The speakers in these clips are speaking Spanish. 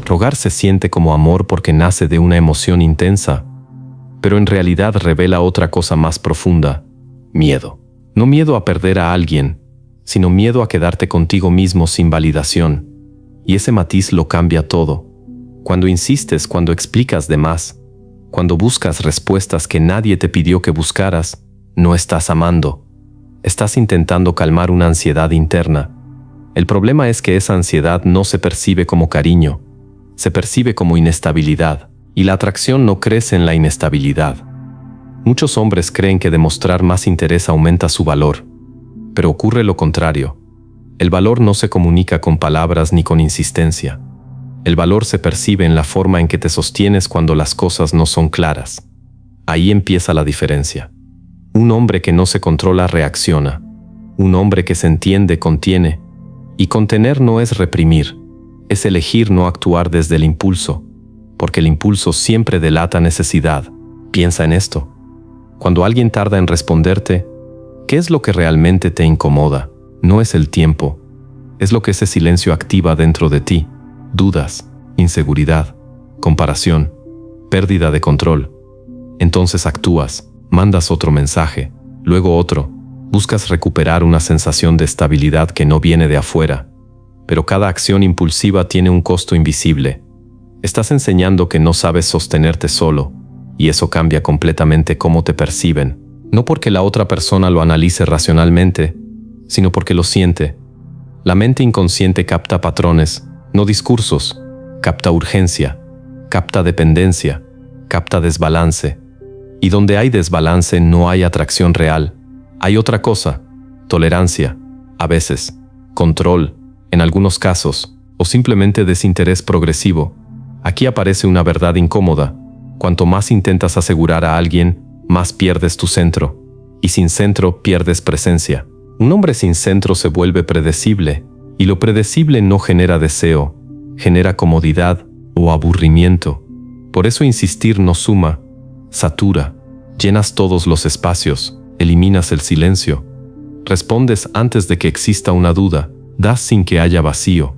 Rogar se siente como amor porque nace de una emoción intensa, pero en realidad revela otra cosa más profunda: miedo. No miedo a perder a alguien, sino miedo a quedarte contigo mismo sin validación. Y ese matiz lo cambia todo. Cuando insistes, cuando explicas de más, cuando buscas respuestas que nadie te pidió que buscaras, no estás amando. Estás intentando calmar una ansiedad interna. El problema es que esa ansiedad no se percibe como cariño, se percibe como inestabilidad, y la atracción no crece en la inestabilidad. Muchos hombres creen que demostrar más interés aumenta su valor, pero ocurre lo contrario. El valor no se comunica con palabras ni con insistencia. El valor se percibe en la forma en que te sostienes cuando las cosas no son claras. Ahí empieza la diferencia. Un hombre que no se controla reacciona. Un hombre que se entiende contiene. Y contener no es reprimir, es elegir no actuar desde el impulso, porque el impulso siempre delata necesidad. Piensa en esto. Cuando alguien tarda en responderte, ¿qué es lo que realmente te incomoda? No es el tiempo, es lo que ese silencio activa dentro de ti: dudas, inseguridad, comparación, pérdida de control. Entonces actúas, mandas otro mensaje, luego otro, buscas recuperar una sensación de estabilidad que no viene de afuera, pero cada acción impulsiva tiene un costo invisible. Estás enseñando que no sabes sostenerte solo, y eso cambia completamente cómo te perciben, no porque la otra persona lo analice racionalmente, sino porque lo siente. La mente inconsciente capta patrones, no discursos, capta urgencia, capta dependencia, capta desbalance. Y donde hay desbalance no hay atracción real. Hay otra cosa: tolerancia, a veces, control, en algunos casos, o simplemente desinterés progresivo. Aquí aparece una verdad incómoda. Cuanto más intentas asegurar a alguien, más pierdes tu centro. Y sin centro pierdes presencia. Un hombre sin centro se vuelve predecible, y lo predecible no genera deseo, genera comodidad o aburrimiento. Por eso insistir no suma, satura. Llenas todos los espacios, eliminas el silencio. Respondes antes de que exista una duda, das sin que haya vacío.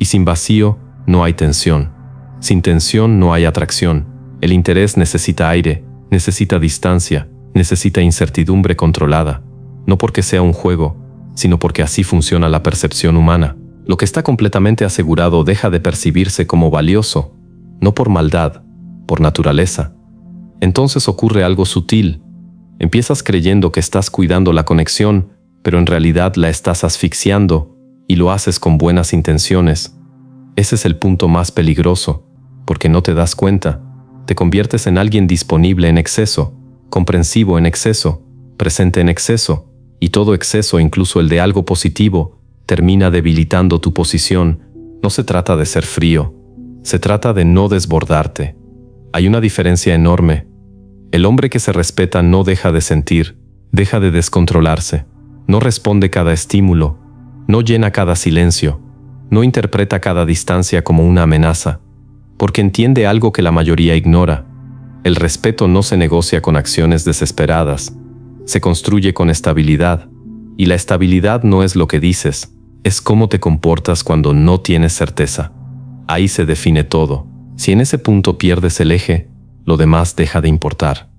Y sin vacío no hay tensión. Sin tensión no hay atracción. El interés necesita aire, necesita distancia, necesita incertidumbre controlada. No porque sea un juego, sino porque así funciona la percepción humana. Lo que está completamente asegurado deja de percibirse como valioso, no por maldad, por naturaleza. Entonces ocurre algo sutil. Empiezas creyendo que estás cuidando la conexión, pero en realidad la estás asfixiando, y lo haces con buenas intenciones. Ese es el punto más peligroso, porque no te das cuenta. Te conviertes en alguien disponible en exceso, comprensivo en exceso, presente en exceso, y todo exceso, incluso el de algo positivo, termina debilitando tu posición. No se trata de ser frío, se trata de no desbordarte. Hay una diferencia enorme. El hombre que se respeta no deja de sentir, deja de descontrolarse, no responde cada estímulo, no llena cada silencio, no interpreta cada distancia como una amenaza, porque entiende algo que la mayoría ignora. El respeto no se negocia con acciones desesperadas, se construye con estabilidad, y la estabilidad no es lo que dices, es cómo te comportas cuando no tienes certeza. Ahí se define todo. Si en ese punto pierdes el eje, lo demás deja de importar.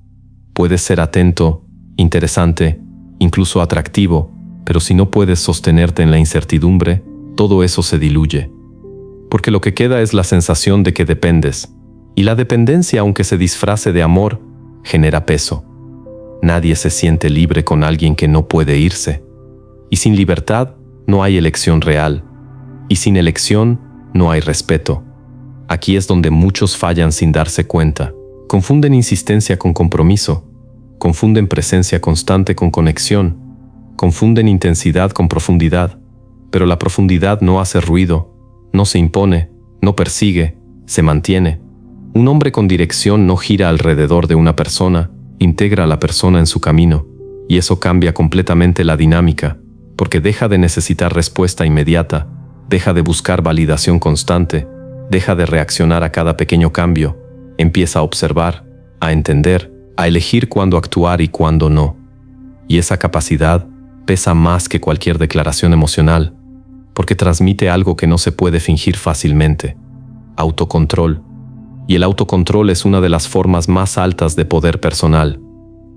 Puedes ser atento, interesante, incluso atractivo, pero si no puedes sostenerte en la incertidumbre, todo eso se diluye. Porque lo que queda es la sensación de que dependes, y la dependencia, aunque se disfrace de amor, genera peso. Nadie se siente libre con alguien que no puede irse. Y sin libertad no hay elección real, y sin elección no hay respeto. Aquí es donde muchos fallan sin darse cuenta. Confunden insistencia con compromiso, confunden presencia constante con conexión, confunden intensidad con profundidad, pero la profundidad no hace ruido, no se impone, no persigue, se mantiene. Un hombre con dirección no gira alrededor de una persona, integra a la persona en su camino, y eso cambia completamente la dinámica, porque deja de necesitar respuesta inmediata, deja de buscar validación constante, deja de reaccionar a cada pequeño cambio, empieza a observar, a entender, a elegir cuándo actuar y cuándo no. Y esa capacidad pesa más que cualquier declaración emocional, porque transmite algo que no se puede fingir fácilmente. autocontrol. Y el autocontrol es una de las formas más altas de poder personal.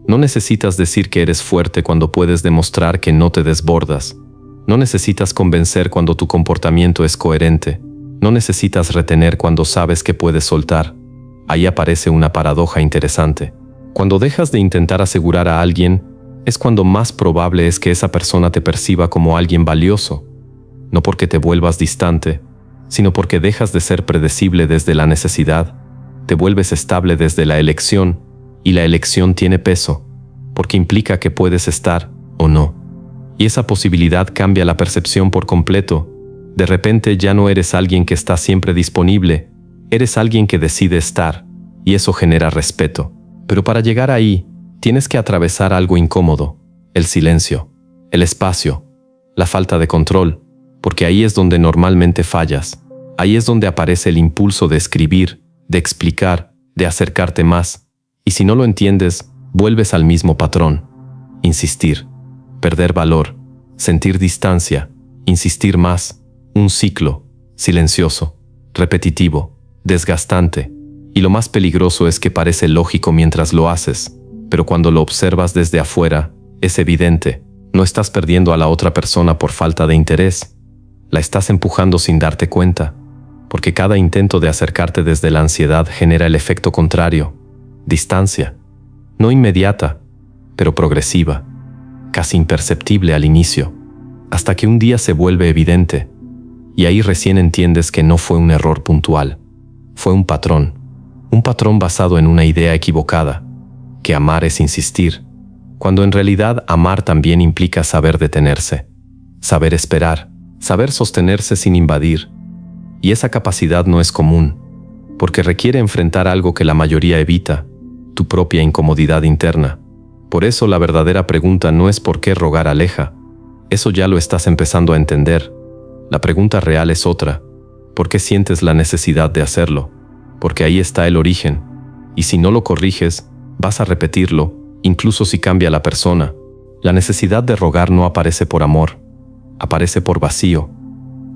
No necesitas decir que eres fuerte cuando puedes demostrar que no te desbordas. No necesitas convencer cuando tu comportamiento es coherente. No necesitas retener cuando sabes que puedes soltar. Ahí aparece una paradoja interesante. Cuando dejas de intentar asegurar a alguien, es cuando más probable es que esa persona te perciba como alguien valioso. No porque te vuelvas distante, sino porque dejas de ser predecible desde la necesidad, te vuelves estable desde la elección, y la elección tiene peso, porque implica que puedes estar o no. Y esa posibilidad cambia la percepción por completo. De repente ya no eres alguien que está siempre disponible, eres alguien que decide estar, y eso genera respeto. Pero para llegar ahí, tienes que atravesar algo incómodo, el silencio, el espacio, la falta de control, porque ahí es donde normalmente fallas. Ahí es donde aparece el impulso de escribir, de explicar, de acercarte más. Y si no lo entiendes, vuelves al mismo patrón. Insistir, perder valor, sentir distancia, insistir más. Un ciclo, silencioso, repetitivo, desgastante. Y lo más peligroso es que parece lógico mientras lo haces, pero cuando lo observas desde afuera, es evidente. No estás perdiendo a la otra persona por falta de interés. La estás empujando sin darte cuenta, porque cada intento de acercarte desde la ansiedad genera el efecto contrario. Distancia. No inmediata, pero progresiva. Casi imperceptible al inicio, hasta que un día se vuelve evidente. Y ahí recién entiendes que no fue un error puntual. Fue un patrón basado en una idea equivocada, que amar es insistir, cuando en realidad amar también implica saber detenerse, saber esperar, saber sostenerse sin invadir. Y esa capacidad no es común, porque requiere enfrentar algo que la mayoría evita, tu propia incomodidad interna. Por eso la verdadera pregunta no es por qué rogar aleja, eso ya lo estás empezando a entender. La pregunta real es otra, ¿por qué sientes la necesidad de hacerlo? Porque ahí está el origen, y si no lo corriges, vas a repetirlo, incluso si cambia la persona. La necesidad de rogar no aparece por amor, aparece por vacío.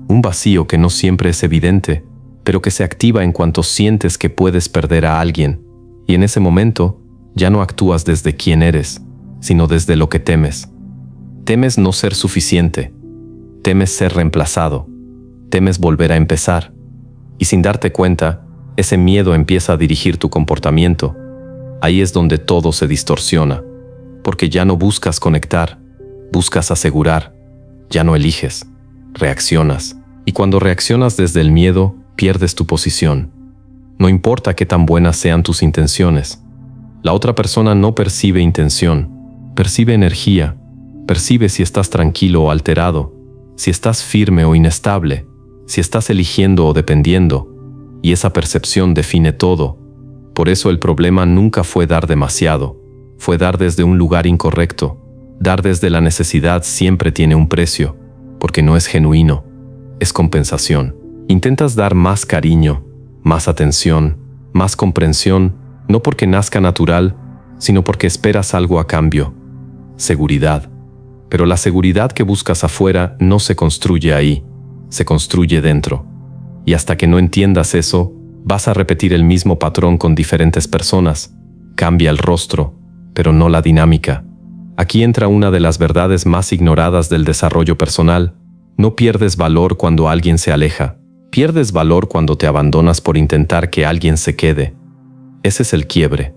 Un vacío que no siempre es evidente, pero que se activa en cuanto sientes que puedes perder a alguien, y en ese momento ya no actúas desde quién eres, sino desde lo que temes. Temes no ser suficiente, temes ser reemplazado, temes volver a empezar, y sin darte cuenta, ese miedo empieza a dirigir tu comportamiento. Ahí es donde todo se distorsiona, porque ya no buscas conectar, buscas asegurar, ya no eliges, reaccionas. Y cuando reaccionas desde el miedo, pierdes tu posición. No importa qué tan buenas sean tus intenciones. La otra persona no percibe intención, percibe energía, percibe si estás tranquilo o alterado, si estás firme o inestable, si estás eligiendo o dependiendo, y esa percepción define todo. Por eso el problema nunca fue dar demasiado, fue dar desde un lugar incorrecto. Dar desde la necesidad siempre tiene un precio, porque no es genuino, es compensación. Intentas dar más cariño, más atención, más comprensión, no porque nazca natural, sino porque esperas algo a cambio. Seguridad. Pero la seguridad que buscas afuera no se construye ahí, se construye dentro. Y hasta que no entiendas eso, vas a repetir el mismo patrón con diferentes personas. Cambia el rostro, pero no la dinámica. Aquí entra una de las verdades más ignoradas del desarrollo personal. No pierdes valor cuando alguien se aleja. Pierdes valor cuando te abandonas por intentar que alguien se quede. Ese es el quiebre,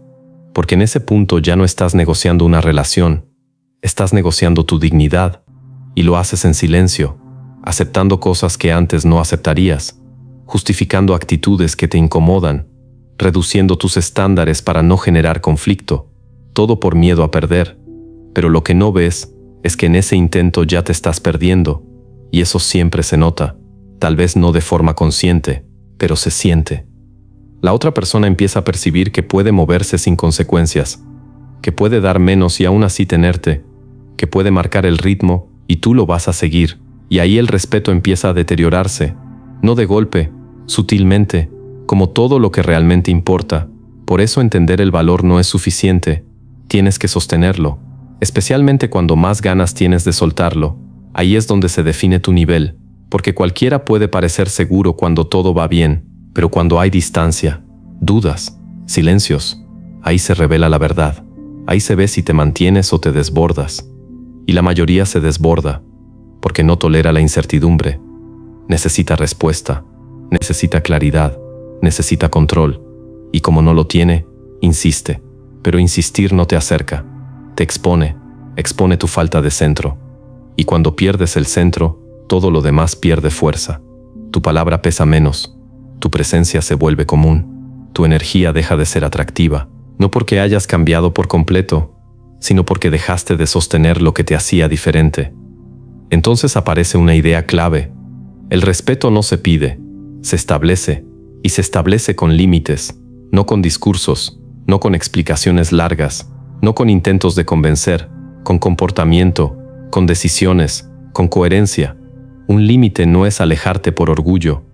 porque en ese punto ya no estás negociando una relación, estás negociando tu dignidad, y lo haces en silencio, aceptando cosas que antes no aceptarías, justificando actitudes que te incomodan, reduciendo tus estándares para no generar conflicto, todo por miedo a perder. Pero lo que no ves es que en ese intento ya te estás perdiendo, y eso siempre se nota, tal vez no de forma consciente, pero se siente. La otra persona empieza a percibir que puede moverse sin consecuencias, que puede dar menos y aún así tenerte, que puede marcar el ritmo y tú lo vas a seguir, y ahí el respeto empieza a deteriorarse, no de golpe, sutilmente, como todo lo que realmente importa. Por eso entender el valor no es suficiente, tienes que sostenerlo, especialmente cuando más ganas tienes de soltarlo. Ahí es donde se define tu nivel, porque cualquiera puede parecer seguro cuando todo va bien, Pero cuando hay distancia, dudas, silencios, ahí se revela la verdad. Ahí se ve si te mantienes o te desbordas. Y la mayoría se desborda, porque no tolera la incertidumbre. Necesita respuesta, necesita claridad, necesita control. Y como no lo tiene, insiste. Pero insistir no te acerca, te expone tu falta de centro. Y cuando pierdes el centro, todo lo demás pierde fuerza. Tu palabra pesa menos, tu presencia se vuelve común, tu energía deja de ser atractiva, no porque hayas cambiado por completo, sino porque dejaste de sostener lo que te hacía diferente. Entonces aparece una idea clave. El respeto no se pide, se establece, y se establece con límites, no con discursos, no con explicaciones largas, no con intentos de convencer, con comportamiento, con decisiones, con coherencia. Un límite no es alejarte por orgullo,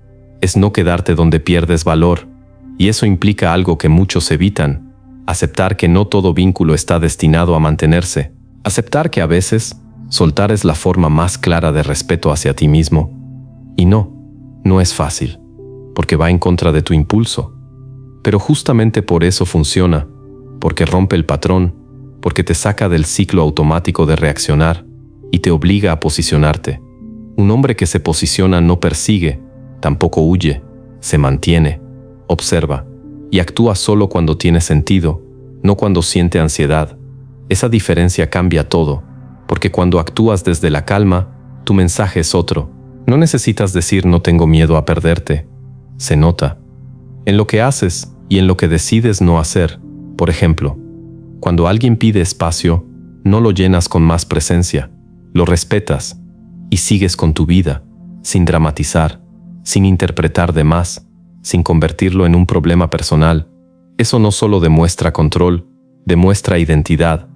es no quedarte donde pierdes valor, y eso implica algo que muchos evitan: aceptar que no todo vínculo está destinado a mantenerse, aceptar que a veces soltar es la forma más clara de respeto hacia ti mismo. Y no es fácil, porque va en contra de tu impulso, pero justamente por eso funciona, porque rompe el patrón, porque te saca del ciclo automático de reaccionar y te obliga a posicionarte. Un hombre que se posiciona no persigue, tampoco huye, se mantiene, observa y actúa solo cuando tiene sentido, no cuando siente ansiedad. Esa diferencia cambia todo, porque cuando actúas desde la calma, tu mensaje es otro. No necesitas decir no tengo miedo a perderte. Se nota en lo que haces y en lo que decides no hacer. Por ejemplo, cuando alguien pide espacio, no lo llenas con más presencia, lo respetas y sigues con tu vida, sin dramatizar, sin interpretar de más, sin convertirlo en un problema personal. Eso no solo demuestra control, demuestra identidad,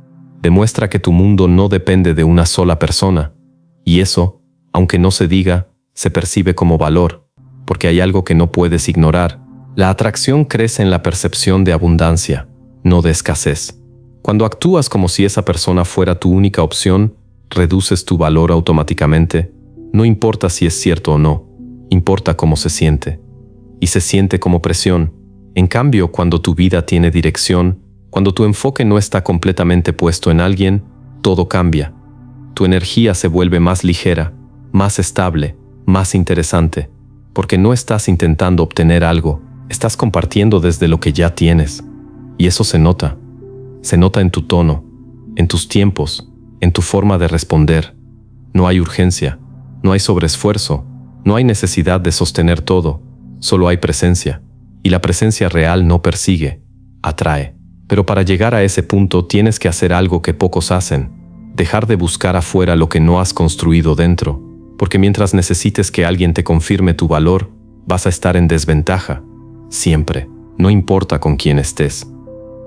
demuestra que tu mundo no depende de una sola persona. Y eso, aunque no se diga, se percibe como valor, porque hay algo que no puedes ignorar. La atracción crece en la percepción de abundancia, no de escasez. Cuando actúas como si esa persona fuera tu única opción, reduces tu valor automáticamente. No importa si es cierto o no, importa cómo se siente. Y se siente como presión. En cambio, cuando tu vida tiene dirección, cuando tu enfoque no está completamente puesto en alguien, todo cambia. Tu energía se vuelve más ligera, más estable, más interesante, porque no estás intentando obtener algo, estás compartiendo desde lo que ya tienes. Y eso se nota. Se nota en tu tono, en tus tiempos, en tu forma de responder. No hay urgencia, no hay sobreesfuerzo, no hay necesidad de sostener todo, solo hay presencia. Y la presencia real no persigue, atrae. Pero para llegar a ese punto tienes que hacer algo que pocos hacen: dejar de buscar afuera lo que no has construido dentro, porque mientras necesites que alguien te confirme tu valor, vas a estar en desventaja, siempre, no importa con quién estés.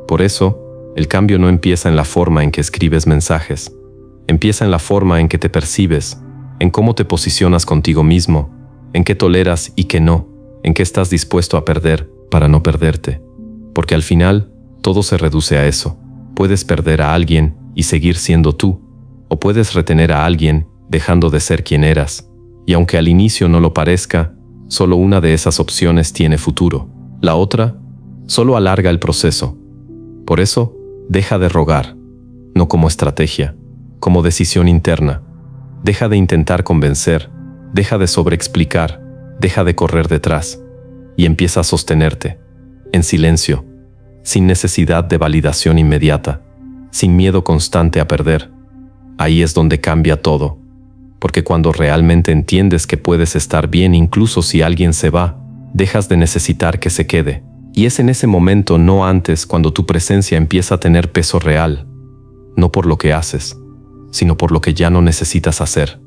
Por eso, el cambio no empieza en la forma en que escribes mensajes, empieza en la forma en que te percibes, en cómo te posicionas contigo mismo, en qué toleras y qué no, en qué estás dispuesto a perder para no perderte. Porque al final, todo se reduce a eso. Puedes perder a alguien y seguir siendo tú, o puedes retener a alguien dejando de ser quien eras. Y aunque al inicio no lo parezca, solo una de esas opciones tiene futuro. La otra solo alarga el proceso. Por eso, deja de rogar, no como estrategia, como decisión interna. Deja de intentar convencer, deja de sobreexplicar, deja de correr detrás, y empieza a sostenerte, en silencio, sin necesidad de validación inmediata, sin miedo constante a perder. Ahí es donde cambia todo, porque cuando realmente entiendes que puedes estar bien incluso si alguien se va, dejas de necesitar que se quede. Y es en ese momento, no antes, cuando tu presencia empieza a tener peso real, no por lo que haces, sino por lo que ya no necesitas hacer.